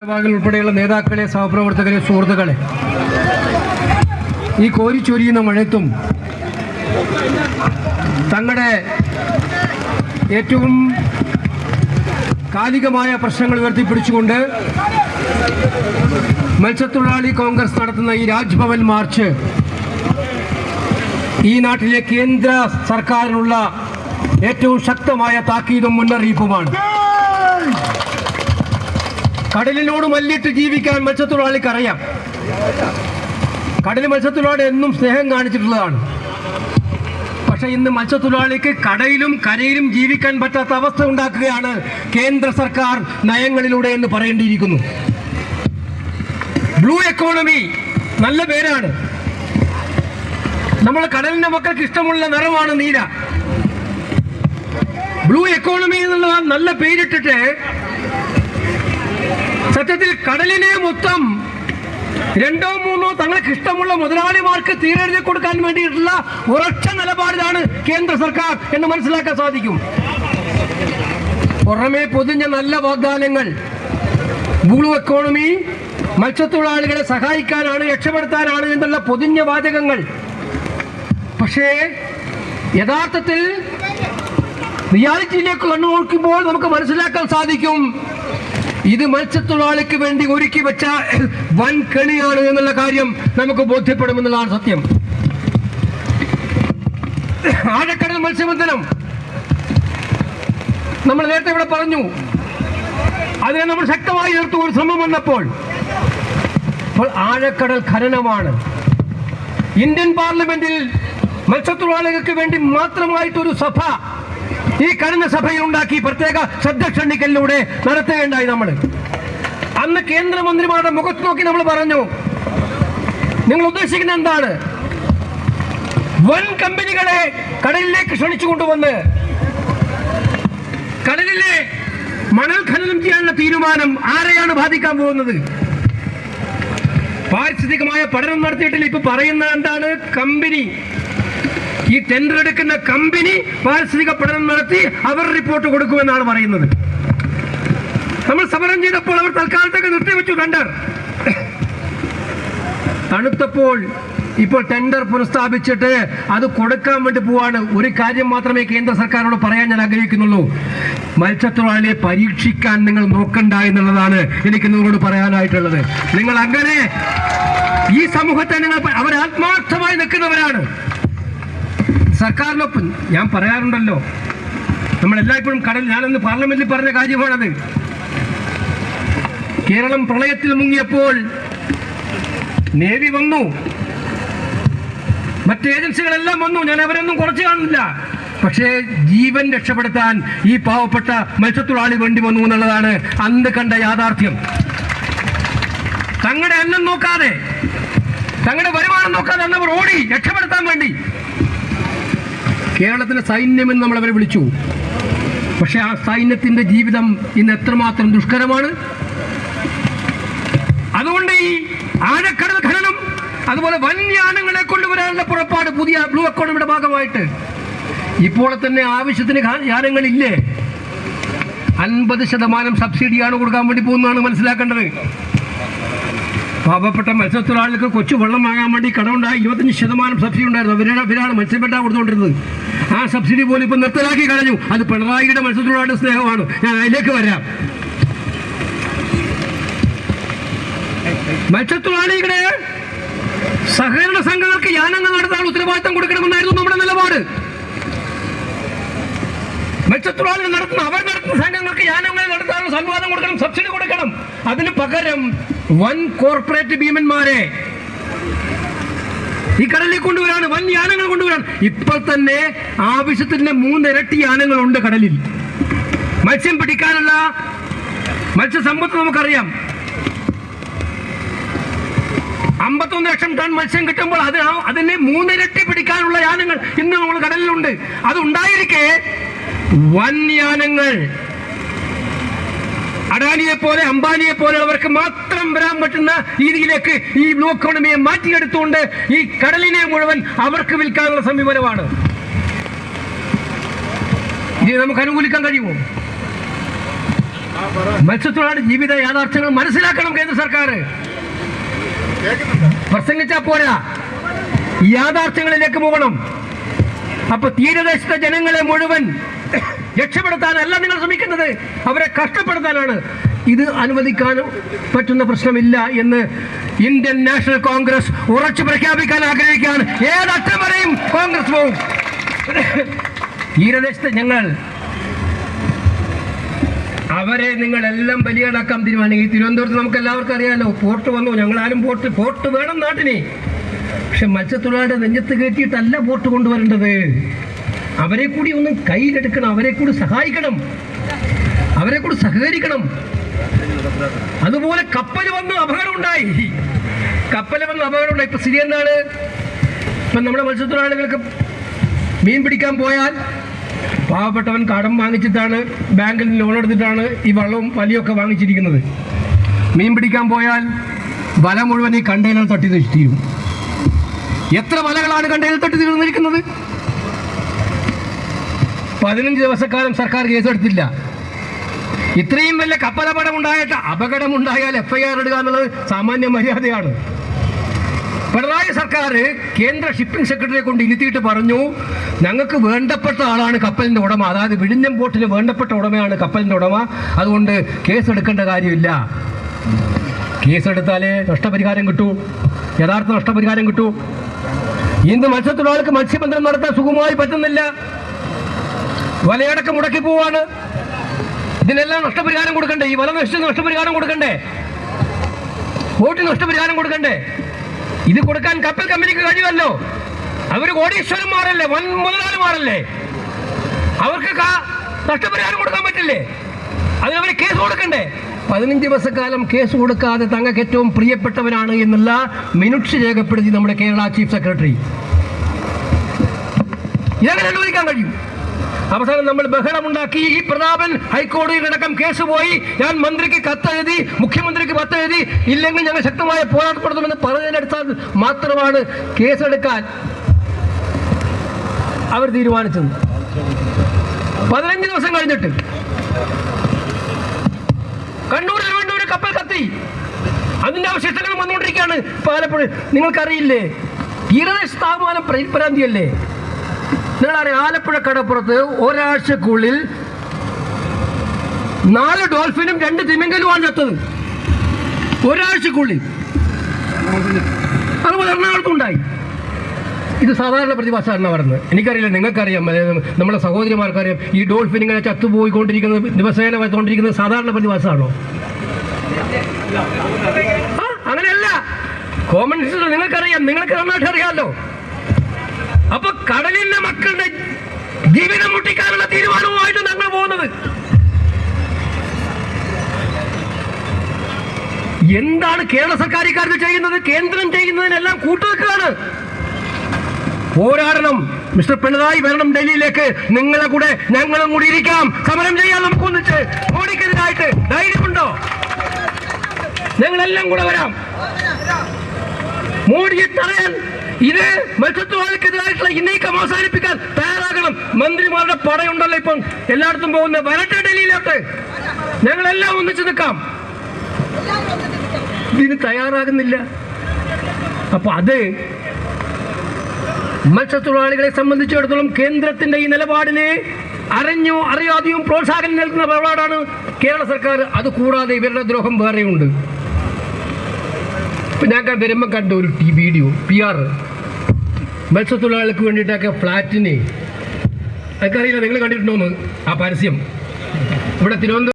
ഉൾപ്പെടെയുള്ള നേതാക്കളെ, സഹപ്രവർത്തകരെ, സുഹൃത്തുക്കളെ, ഈ കോരിച്ചൊരിയുന്ന മഴയത്തും തങ്ങളുടെ ഏറ്റവും കാലികമായ പ്രശ്നങ്ങൾ ഉയർത്തിപ്പിടിച്ചുകൊണ്ട് മത്സ്യത്തൊഴിലാളി കോൺഗ്രസ് നടത്തുന്ന ഈ രാജ്ഭവൻ മാർച്ച് ഈ നാട്ടിലെ കേന്ദ്ര സർക്കാരിനുള്ള ഏറ്റവും ശക്തമായ താക്കീതും മുന്നറിയിപ്പുമാണ്. കടലിനോട് മല്ലിട്ട് ജീവിക്കാൻ മത്സ്യത്തൊഴിലാളിക്ക് അറിയാം. കടൽ മത്സ്യത്തൊഴിലാളി എന്നും സ്നേഹം കാണിച്ചിട്ടുള്ളതാണ്. പക്ഷെ ഇന്ന് മത്സ്യത്തൊഴിലാളിക്ക് കടയിലും കരയിലും ജീവിക്കാൻ പറ്റാത്ത അവസ്ഥ ഉണ്ടാക്കുകയാണ് കേന്ദ്ര സർക്കാർ നയങ്ങളിലൂടെ എന്ന് പറയേണ്ടിയിരിക്കുന്നു. ബ്ലൂ എക്കോണമി നല്ല പേരാണ്. നമ്മൾ കടലിന്റെ മക്കൾക്ക് ഇഷ്ടമുള്ള നിറമാണ് നീല. ബ്ലൂ എക്കോണമി എന്നുള്ള നല്ല പേരിട്ടിട്ട് സത്യത്തിൽ കടലിനെ മൊത്തം രണ്ടോ മൂന്നോ തങ്ങൾക്ക് ഇഷ്ടമുള്ള മുതലാളിമാർക്ക് തീരെഴുതി കൊടുക്കാൻ വേണ്ടിയിട്ടുള്ള ഉറച്ച നിലപാടിലാണ് കേന്ദ്ര സർക്കാർ എന്ന് മനസ്സിലാക്കാൻ സാധിക്കും. പുറമെ പൊതിഞ്ഞ നല്ല വാഗ്ദാനങ്ങൾ, ബ്ലൂ എക്കോണമി മത്സ്യത്തൊഴിലാളികളെ സഹായിക്കാനാണ്, രക്ഷപ്പെടുത്താനാണ് എന്നുള്ള പൊതിഞ്ഞ വാചകങ്ങൾ. പക്ഷേ യഥാർത്ഥത്തിൽ റിയാലിറ്റിയിലേക്ക് കണ്ണുനോക്കുമ്പോൾ നമുക്ക് മനസ്സിലാക്കാൻ സാധിക്കും ഇത് മത്സ്യത്തൊഴിലാളിക്ക് വേണ്ടി ഒരുക്കി വെച്ച വൻ കെണിയാണ് എന്നുള്ള കാര്യം നമുക്ക് ബോധ്യപ്പെടുമെന്നുള്ളതാണ് സത്യം. ആഴക്കടൽ മത്സ്യബന്ധനം നമ്മൾ നേരത്തെ ഇവിടെ പറഞ്ഞു. അതിനെ നമ്മൾ ശക്തമായി എതിർത്തു ഒരു ശ്രമം വന്നപ്പോൾ ആഴക്കടൽ ഖനനമാണ്. ഇന്ത്യൻ പാർലമെന്റിൽ മത്സ്യത്തൊഴിലാളികൾക്ക് വേണ്ടി മാത്രമായിട്ടൊരു സഭ ഈ കഴിഞ്ഞ സഭയിൽ ഉണ്ടാക്കി പ്രത്യേക ശ്രദ്ധ ക്ഷണിക്കലിലൂടെ നടത്തുകയുണ്ടായി. നമ്മൾ അന്ന് കേന്ദ്രമന്ത്രിമാരുടെ മുഖത്ത് നോക്കി നമ്മൾ പറഞ്ഞു, നിങ്ങൾ ഉദ്ദേശിക്കുന്ന എന്താണ്? വൻ കമ്പനികളെ കടലിലേക്ക് ക്ഷണിച്ചു കൊണ്ടുവന്ന് കടലിലെ മണൽ ഖനനം ചെയ്യാനുള്ള തീരുമാനം ആരെയാണ് ബാധിക്കാൻ പോകുന്നത്? പാരിസ്ഥിതികമായ പഠനം നടത്തിയിട്ടില്ല. ഇപ്പൊ പറയുന്ന എന്താണ്? കമ്പനി, ഈ ടെൻഡർ എടുക്കുന്ന കമ്പനി പാരിസ്ഥിതിക പഠനം നടത്തി അവർ റിപ്പോർട്ട് കൊടുക്കുമെന്നാണ് പറയുന്നത്. നമ്മൾ സമരം ചെയ്തപ്പോൾ അവർ തൽക്കാലത്തൊക്കെ നിർത്തിവെച്ചു ടെൻഡർ. തണുത്തപ്പോൾ ഇപ്പോൾ ടെൻഡർ പുനഃസ്ഥാപിച്ചിട്ട് അത് കൊടുക്കാൻ വേണ്ടി പോവാണ്. ഒരു കാര്യം മാത്രമേ കേന്ദ്ര സർക്കാരിനോട് പറയാൻ ഞാൻ ആഗ്രഹിക്കുന്നുള്ളൂ. മത്സ്യത്തൊഴിലാളിയെ പരീക്ഷിക്കാൻ നിങ്ങൾ നോക്കണ്ട എന്നുള്ളതാണ് എനിക്ക് നിങ്ങളോട് പറയാനായിട്ടുള്ളത്. നിങ്ങൾ അങ്ങനെ ഈ സമൂഹത്തെ നിങ്ങൾ അവർ ആത്മാർത്ഥമായി നിൽക്കുന്നവരാണ്. സർക്കാരിനൊപ്പം ഞാൻ പറയാറുണ്ടല്ലോ, നമ്മളെല്ലായ്പ്പോഴും കടൽ, ഞാനന്ന് പാർലമെന്റിൽ പറഞ്ഞ കാര്യമാണത്. കേരളം പ്രളയത്തിൽ മുങ്ങിയപ്പോൾ നേവി വന്നു, മറ്റ് ഏജൻസികളെല്ലാം വന്നു. ഞാൻ അവരൊന്നും കുറച്ച് കാണുന്നില്ല. പക്ഷേ ജീവൻ രക്ഷപ്പെടുത്താൻ ഈ പാവപ്പെട്ട മത്സ്യത്തൊഴിലാളി വേണ്ടി വന്നു എന്നുള്ളതാണ് അന്ന് കണ്ട യാഥാർത്ഥ്യം. തങ്ങളുടെ അന്നം നോക്കാതെ, തങ്ങളുടെ വരുമാനം നോക്കാതെ അന്നവർ ഓടി രക്ഷപ്പെടുത്താൻ വേണ്ടി. കേരളത്തിലെ സൈന്യമെന്ന് നമ്മൾ അവരെ വിളിച്ചു. പക്ഷെ ആ സൈന്യത്തിന്റെ ജീവിതം ഇന്ന് എത്രമാത്രം ദുഷ്കരമാണ്. അതുകൊണ്ട് ഈ ആഴക്കടൽ ഖനനം, അതുപോലെ വന്യാനങ്ങളെ കൊണ്ടുവരാനുള്ള പുറപ്പാട് പുതിയ ബ്ലൂ എക്കോണമിയുടെ ഭാഗമായിട്ട് ഇപ്പോൾ തന്നെ ആവശ്യത്തിന് യാനങ്ങളില്ലേ. 50% സബ്സിഡിയാണ് കൊടുക്കാൻ വേണ്ടി പോകുന്നതാണ് മനസ്സിലാക്കേണ്ടത്. പാവപ്പെട്ട മത്സ്യത്തൊഴിലാളികൾക്ക് കൊച്ചു വെള്ളം വാങ്ങാൻ വേണ്ടി കടമുണ്ടായി 25% സബ്സിഡി ഉണ്ടായിരുന്നു. അവരാണ് മത്സ്യബന്ധനം കൊടുത്തുകൊണ്ടിരുന്നത്. ആ സബ്സിഡി പോലും ഇപ്പം നിർത്തലാക്കി കളഞ്ഞു. അത് പിണറായിയുടെ മത്സ്യത്തൊഴിലാളിയുടെ സ്നേഹമാണ്. ഞാൻ അതിലേക്ക് വരാം. മത്സ്യത്തൊഴിലാളികളെ സഹകരണ സംഘങ്ങൾക്ക് യാനങ്ങൾ നടത്താൻ ഉത്തരവാദിത്തം കൊടുക്കണമെന്നായിരുന്നു നമ്മുടെ നിലപാട്. മത്സ്യത്തൊഴിലാളികൾ അവർ നടത്തുന്ന സംഘങ്ങൾക്ക് യാനങ്ങൾ നടത്താനുള്ള സംവാദം കൊടുക്കണം, സബ്സിഡി കൊടുക്കണം. അതിന് പകരം വൻ കോർപ്പറേറ്റ് ഭീമന്മാരെ ഈ കടലിൽ കൊണ്ടുവരാണ്, വൻ യാനങ്ങൾ കൊണ്ടുവരാണ്. ഇപ്പോൾ തന്നെ ആവശ്യത്തിന് 3 ഇരട്ടി യാനങ്ങളുണ്ട് കടലിൽ. മത്സ്യം പിടിക്കാനുള്ള മത്സ്യസമ്പത്ത് നമുക്കറിയാം. 51 ലക്ഷം ടൺ മത്സ്യം കിട്ടുമ്പോൾ അതിനെ 3 ഇരട്ടി പിടിക്കാനുള്ള യാനങ്ങൾ ഇന്ന് നമ്മൾ കടലിലുണ്ട്. അതുണ്ടായിരിക്കെ വൻ യാനങ്ങൾ അഡാനിയെ പോലെ, അംബാനിയെ പോലെയുള്ളവർക്ക് മാത്രം വരാൻ പറ്റുന്ന രീതിയിലേക്ക് ഈ ബ്ലൂ എക്കോണമിയെ മാറ്റിയെടുത്തുകൊണ്ട് ഈ കടലിനെ മുഴുവൻ അവർക്ക് വിൽക്കാനുള്ള സമീപനമാണ്. ഇത് നമുക്ക് അനുകൂലിക്കാൻ കഴിയുമോ? മത്സ്യത്തൊഴിലാളി ജീവിത യാഥാർത്ഥ്യങ്ങൾ മനസ്സിലാക്കണം കേന്ദ്ര സർക്കാർ. പ്രസംഗിച്ചാൽ പോരാ, യാഥാർത്ഥ്യങ്ങളിലേക്ക് പോകണം. അപ്പൊ തീരദേശത്തെ ജനങ്ങളെ മുഴുവൻ രക്ഷപ്പെടുത്താനല്ല നിങ്ങൾ ശ്രമിക്കുന്നത്, അവരെ കഷ്ടപ്പെടുത്താനാണ്. ഇത് അനുവദിക്കാനും പറ്റുന്ന പ്രശ്നമില്ല എന്ന് ഇന്ത്യൻ നാഷണൽ കോൺഗ്രസ് ഉറച്ചു പ്രഖ്യാപിക്കാൻ ആഗ്രഹിക്കുകയാണ്. ഏതറ്റം വരെയും കോൺഗ്രസ് പോവും. തീരദേശത്തെ ഞങ്ങൾ അവരെ നിങ്ങളെല്ലാം ബലിയാടാക്കാൻ തീരുമാനിക്കും. ഈ തിരുവനന്തപുരത്ത് നമുക്ക് എല്ലാവർക്കും അറിയാമല്ലോ, പോർട്ട് വന്നു. ഞങ്ങളാരും പോർട്ട് വേണം നാട്ടിന്. പക്ഷെ മത്സ്യത്തൊഴിലാളിയുടെ നെഞ്ചത്ത് കയറ്റിയിട്ടല്ല പോർട്ട് കൊണ്ടുവരേണ്ടത്. അവരെ കൂടി ഒന്ന് കയ്യിലെടുക്കണം, അവരെ കൂടി സഹായിക്കണം, അവരെ കൂടി സഹകരിക്കണം. അതുപോലെ കപ്പൽ വന്ന് അപകടം ഉണ്ടായി. ഇപ്പൊ സ്ഥിതി എന്താണ്? ഇപ്പം നമ്മുടെ മത്സ്യത്തൊഴിലാളികൾക്ക് മീൻ പിടിക്കാൻ പോയാൽ പാവപ്പെട്ടവൻ കടം വാങ്ങിച്ചിട്ടാണ്, ബാങ്കിൽ ലോൺ എടുത്തിട്ടാണ് ഈ വള്ളവും വലിയൊക്കെ വാങ്ങിച്ചിരിക്കുന്നത്. മീൻ പിടിക്കാൻ പോയാൽ വല മുഴുവൻ ഈ കണ്ടെയ്നർ തട്ടി തീരും. എത്ര വലകളാണ് കണ്ടെയ്നർ തട്ടി തീർന്നിരിക്കുന്നത്? 15 ദിവസക്കാലം സർക്കാർ കേസെടുത്തില്ല. ഇത്രയും വലിയ അപകടമുണ്ടായാൽ FIR ഇടുക എന്നുള്ളത് സാമാന്യ മര്യാദയാണ്. പിണറായി സർക്കാർ കേന്ദ്ര ഷിപ്പിംഗ് സെക്രട്ടറിയെ കൊണ്ട് ഇരുത്തിയിട്ട് പറഞ്ഞു, ഞങ്ങൾക്ക് വേണ്ടപ്പെട്ട ആളാണ് കപ്പലിൻ്റെ ഉടമ, അതായത് വിഴിഞ്ഞം പോർട്ടിന് വേണ്ടപ്പെട്ട ഉടമയാണ് കപ്പലിൻ്റെ ഉടമ, അതുകൊണ്ട് കേസെടുക്കേണ്ട കാര്യമില്ല. കേസെടുത്താലേ നഷ്ടപരിഹാരം കിട്ടൂ, യഥാർത്ഥ നഷ്ടപരിഹാരം കിട്ടൂ. ഇന്ന് മത്സ്യത്തൊഴിലാളികൾക്ക് മത്സ്യബന്ധനം നടത്താൻ സുഖമായി പറ്റുന്നില്ല. വലയടക്കം മുടക്കി പോവാണ്. ഇതിനെല്ലാം നഷ്ടപരിഹാരം കൊടുക്കണ്ടേ? ഈ വല നശിച്ച നഷ്ടപരിഹാരം കൊടുക്കണ്ടേ? ബോട്ടിന് നഷ്ടപരിഹാരം കൊടുക്കണ്ടേ? ഇത് കൊടുക്കാൻ കപ്പൽ കമ്പനിക്ക് കഴിയുമല്ലോ. അവർ കോടീശ്വരന്മാരല്ലേ, വൻ മുതലാളിമാരല്ലേ, അവർക്ക് നഷ്ടപരിഹാരം കൊടുക്കാൻ പറ്റില്ലേ? അതിനവർ കേസ് കൊടുക്കണ്ടേ? 15 ദിവസക്കാലം കേസ് കൊടുക്കാതെ തങ്ങൾക്ക് ഏറ്റവും പ്രിയപ്പെട്ടവനാണ് എന്നുള്ള മിനുട്സ് രേഖപ്പെടുത്തി നമ്മുടെ കേരള ചീഫ് സെക്രട്ടറി. ഇതങ്ങനെ അനുവദിക്കാൻ കഴിയും? അവസാനം നമ്മൾ ബഹളമുണ്ടാക്കി. ഈ പ്രതാപൻ ഹൈക്കോടതിയിലടക്കം കേസ് പോയി. ഞാൻ മന്ത്രിക്ക് കത്തെഴുതി, മുഖ്യമന്ത്രിക്ക് കത്തെഴുതി, ഇല്ലെങ്കിൽ ഞങ്ങൾ ശക്തമായ പോരാട്ടപ്പെടുത്തുമെന്ന് പറഞ്ഞതിനടുത്താൽ മാത്രമാണ് കേസെടുക്കാൻ അവർ തീരുമാനിച്ചത്. 15 ദിവസം കഴിഞ്ഞിട്ട് കണ്ണൂർ തിരുവനന്തപുരം കപ്പൽ കത്തി. അതിന്റെ അവശിഷ്ടങ്ങൾ വന്നുകൊണ്ടിരിക്കുകയാണ്. ആലപ്പുഴ നിങ്ങൾക്കറിയില്ലേ, തീരദേശ താപമാനം പരിഭ്രാന്തിയല്ലേ? നിങ്ങളറിയാം, ആലപ്പുഴ കടപ്പുറത്ത് ഒരാഴ്ചക്കുള്ളിൽ 4 ഡോൾഫിനും 2 തിമിംഗലുമാണ് ചത്തത്. ഒരാഴ്ചക്കുള്ളിൽ. അതുപോലെ എറണാകുളത്തുണ്ടായി. ഇത് സാധാരണ പ്രതിഭാസമാണ് പറഞ്ഞത്. എനിക്കറിയില്ല, നിങ്ങൾക്കറിയാം, നമ്മുടെ സഹോദരിമാർക്കറിയാം. ഈ ഡോൾഫിൻ ഇങ്ങനെ ചത്തുപോയിക്കൊണ്ടിരിക്കുന്നത്, ദിവസേന വന്നുകൊണ്ടിരിക്കുന്നത് സാധാരണ പ്രതിഭാസമാണോ? അങ്ങനെയല്ല. കോമൺ സെൻസ് നിങ്ങൾക്കറിയാം, നിങ്ങൾക്ക് നന്നായിട്ട് അറിയാമല്ലോ. അപ്പൊ കടലിന്റെ മക്കളുടെ ജീവിതം മുട്ടിക്കാനുള്ള തീരുമാനവുമായിട്ട് ഞങ്ങൾ പോകുന്നത്. എന്താണ് കേരള സർക്കാർ ഇക്കാര്യത്തിൽ ചെയ്യുന്നത്? കേന്ദ്രം ചെയ്യുന്നതിനെല്ലാം കൂട്ടുവെക്കുകയാണ്. പോരാടണം. മിസ്റ്റർ പിണറായി വരണം ഡൽഹിയിലേക്ക്. നിങ്ങളെ കൂടെ ഞങ്ങളും കൂടി ഇരിക്കാം, സമരം ചെയ്യാൻ നമുക്ക് ഒന്നിച്ച്. മോഡിക്കെതിരായിട്ട് ധൈര്യമുണ്ടോ? ഞങ്ങളെല്ലാം കൂടെ വരാം. മോഡിയെ തടയാൻ, ഇത് മത്സ്യത്തൊഴിലാളിക്കെതിരായിട്ടുള്ള ഈ നീക്കം അവസാനിപ്പിക്കാൻ തയ്യാറാകണം. മന്ത്രിമാരുടെ പടയുണ്ടല്ലോ ഇപ്പം എല്ലായിടത്തും പോകുന്ന, വരട്ടെ ഡൽഹിയിലോട്ട്. ഞങ്ങളെല്ലാം ഒന്നിച്ചു നിൽക്കാം. ഇതിന് തയ്യാറാകുന്നില്ല. അപ്പൊ അത് മത്സ്യത്തൊഴിലാളികളെ സംബന്ധിച്ചിടത്തോളം കേന്ദ്രത്തിന്റെ ഈ നിലപാടിന് അറിഞ്ഞോ അറിയാതെയും പ്രോത്സാഹനം നൽകുന്ന നിലപാടാണ് കേരള സർക്കാർ. അത് കൂടാതെ ഇവരുടെ ദ്രോഹം വേറെയുണ്ട്. ഇപ്പം ഞാൻ വരുമ്പോൾ കണ്ട ഒരു വീഡിയോ, PR മത്സ്യത്തൊഴിലാളികൾക്ക് വേണ്ടിയിട്ടൊക്കെ ഫ്ലാറ്റിന്, അതൊക്കെ അറിയില്ല, നിങ്ങൾ കണ്ടിട്ടുണ്ടോന്ന് ആ പരസ്യം? ഇവിടെ തിരുവനന്തപുരം